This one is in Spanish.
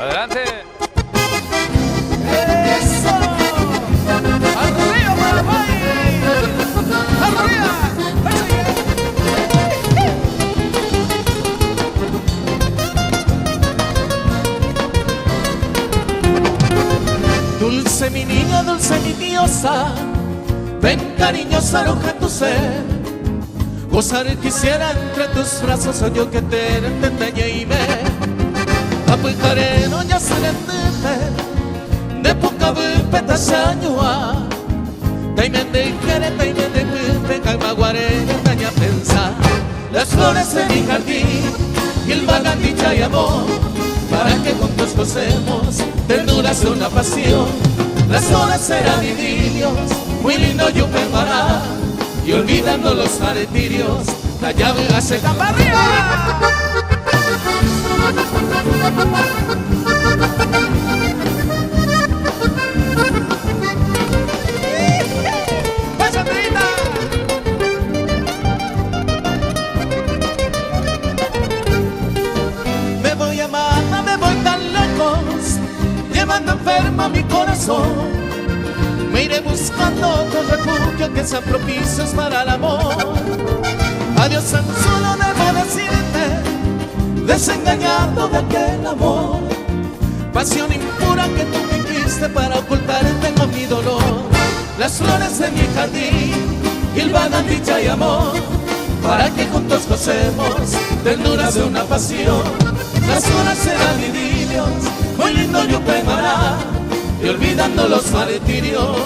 Adelante. ¡Eso! ¡Arriba, Paraguay! ¡Arriba! Dulce mi niña, dulce mi diosa, ven cariñosa, aloja tu ser. Gozar quisiera entre tus brazos, yo que te entendeña y me apuntaré no ya se le de poca vipeta sañua taime de quere taime de pipe calmaguare taña pensar las flores de mi jardín y el dicha y amor para que juntos gocemos ternuras de una pasión. Las horas serán idilios muy lindo yo preparar y olvidando los martirios la llave hace para arriba. Me voy amando, me voy tan lejos, llevando enferma mi corazón. Me iré buscando otro refugio que sean propicios para el amor. Adiós, tan solo debo decirte, desengañado de aquel amor, pasión impura que tú me quiste para ocultarte con mi dolor. Las flores de mi jardín hilvanan dicha y amor para que juntos gocemos ternuras de una pasión. Las horas serán idilios, muy lindo yo pegará y olvidando los martirios.